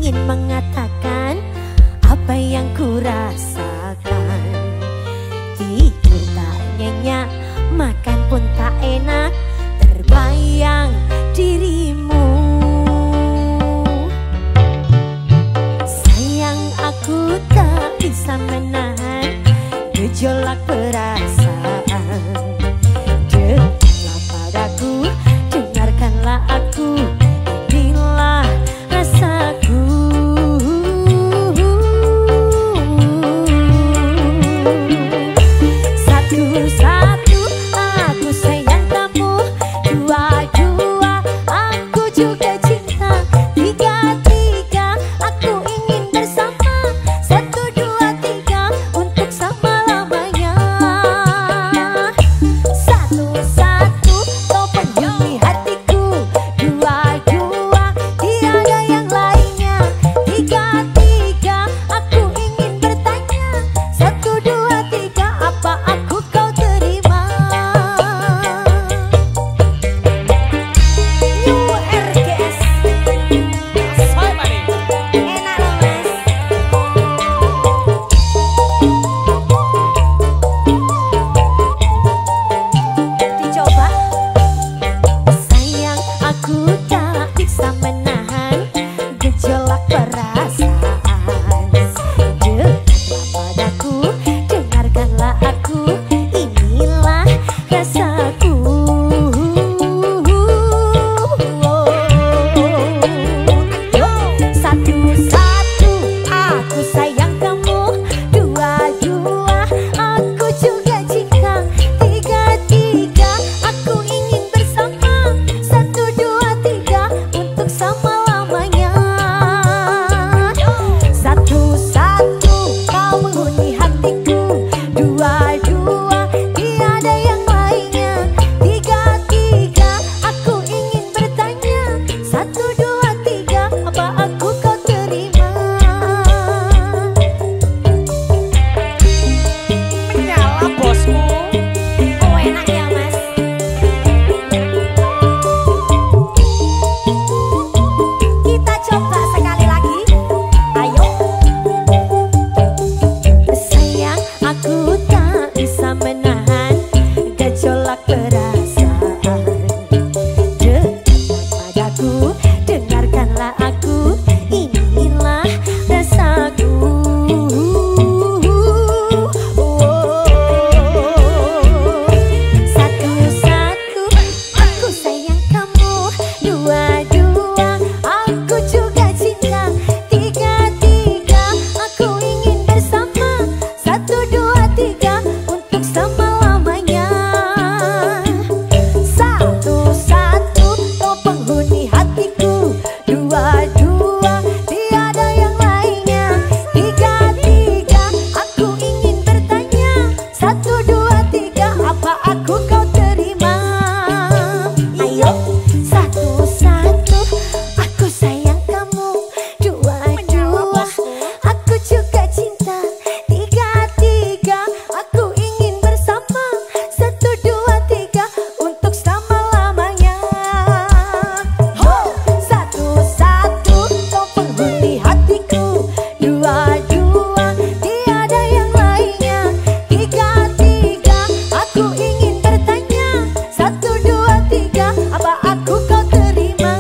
ingin mengatakan apa yang ku rasakan. Tidur tak nyenyak, makan pun tak enak, terbayang dirimu. Sayang, aku tak bisa menahan gejolak perasaan. Dekatlah padaku, dengarkanlah aku, inilah rasaku. Satu-satu aku sayang kamu, dua-dua aku juga cinta, tiga-tiga aku ingin bersama, satu, dua, tiga untuk selama-lamanya. Satu-satu kau penghuni hatiku, dua-dua tiada yang lainnya, tiga-tiga aku ingin bertanya, satu, dua, tiga apa aku kau terima. New RGS enak loh mas. Dicoba. Sayang, aku tak bisa menahan gejolak perasaan. Dekatlah padaku, dengarkanlah aku, inilah rasaku. Satu-satu aku sayang kamu, dua-dua aku juga cinta, tiga-tiga aku ingin bersama, satu, dua, tiga untuk selama-lamanya. Satu-satu kau menghuni hatiku, dua-dua tiada yang lainnya, tiga-tiga aku ingin bertanya, satu, dua, tiga apa aku kau terima. Menyala bosku. Oh enak ya mas. Kita coba sekali lagi. Ayo. Sayang, aku tak bisa menahan gejolak perasaan. Dekatlah padaku, dengarkanlah aku, inilah rasaku. Satu-satu aku sayang kamu, dua-dua aku juga cinta, tiga-tiga aku ingin bersama, satu, dua, tiga untuk selama-lamanya. Satu-satu kau penghuni hatiku, dua-dua tiada yang lainnya, tiga-tiga aku ingin bertanya, satu, dua, tiga apa aku kau terima. Ayo. Satu-satu aku sayang kamu, dua-dua aku juga cinta, tiga-tiga aku ingin bersama, satu, dua, tiga untuk selama-lamanya. Satu-satu kau penghuni hatiku, dua-dua tiada yang lainnya, tiga-tiga aku ingin bertanya, satu, dua, tiga apa aku kau terima.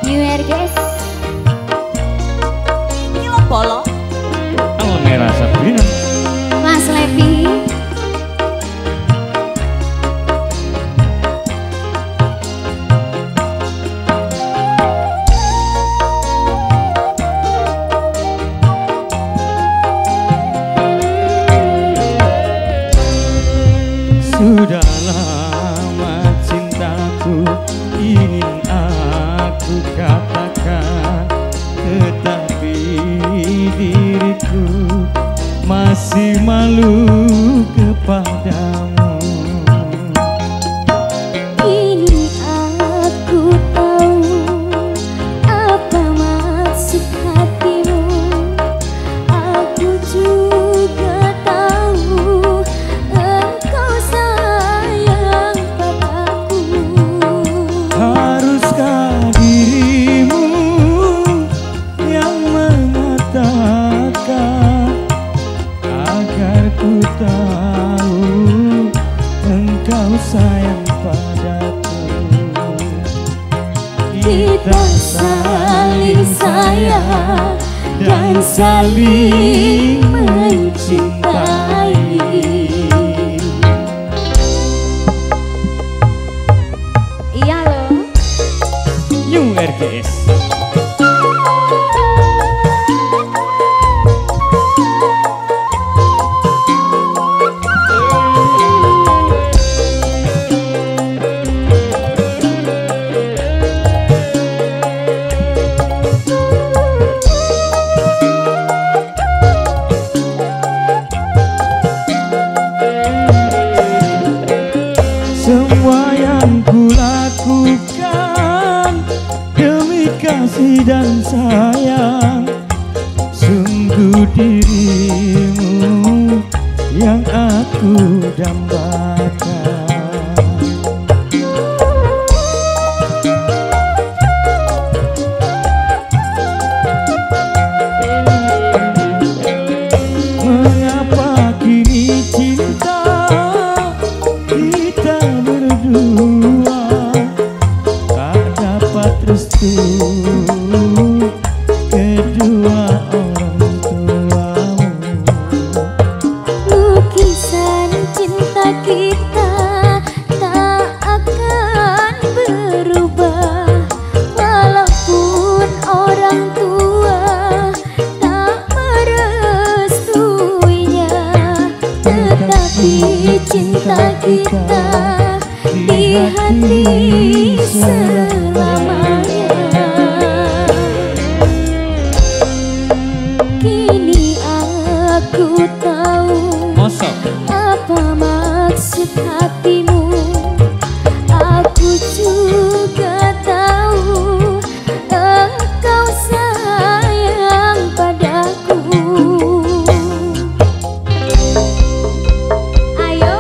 New RGS Kilo Polo Merah Sabrina. Mas Levi. Sudah lama cintaku ingin aku katakan, tetapi diriku masih malu kepadamu. Kini aku tahu apa maksud hatimu. dan saling mencintai. Iya loh. New RGS. Semua yang kulakukan demi kasih dan sayang, sungguh dirimu yang aku dambakan. Mengapa kini cinta kita berdua tak dapat restu kedua orang tuamu? Lukisan cinta kita tak akan berubah, walaupun orang tua tak merestuinya. Tetapi cinta kita di hati selamanya. Kini aku tahu apa maksud hatimu. Aku juga tahu engkau sayang padaku. Ayo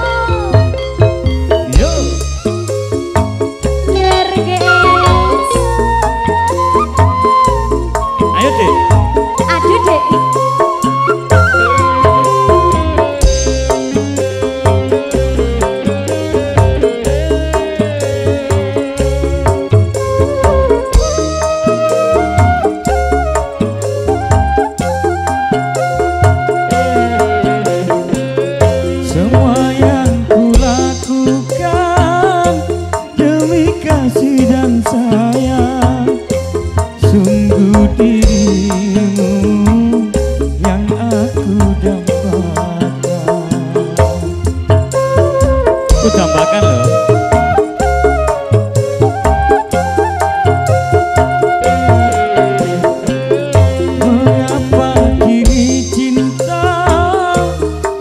Yo, RGS. ayo deh. Aduh dek. Semua yang kulakukan demi kasih dan sayang, sungguh dirimu yang aku dambakan. Aku dambakan loh. Mengapa kini cinta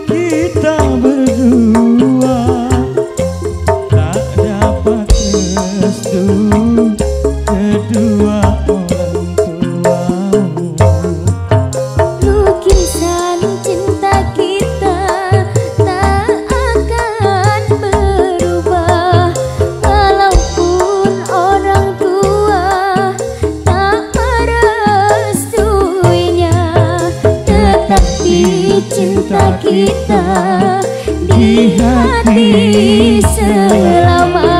kita berdua tak dapat restu kedua orang tuamu? Lukisan cinta kita tak akan berubah, walaupun orang tua tak merestuinya. Tetapi cinta kita di hati selamanya.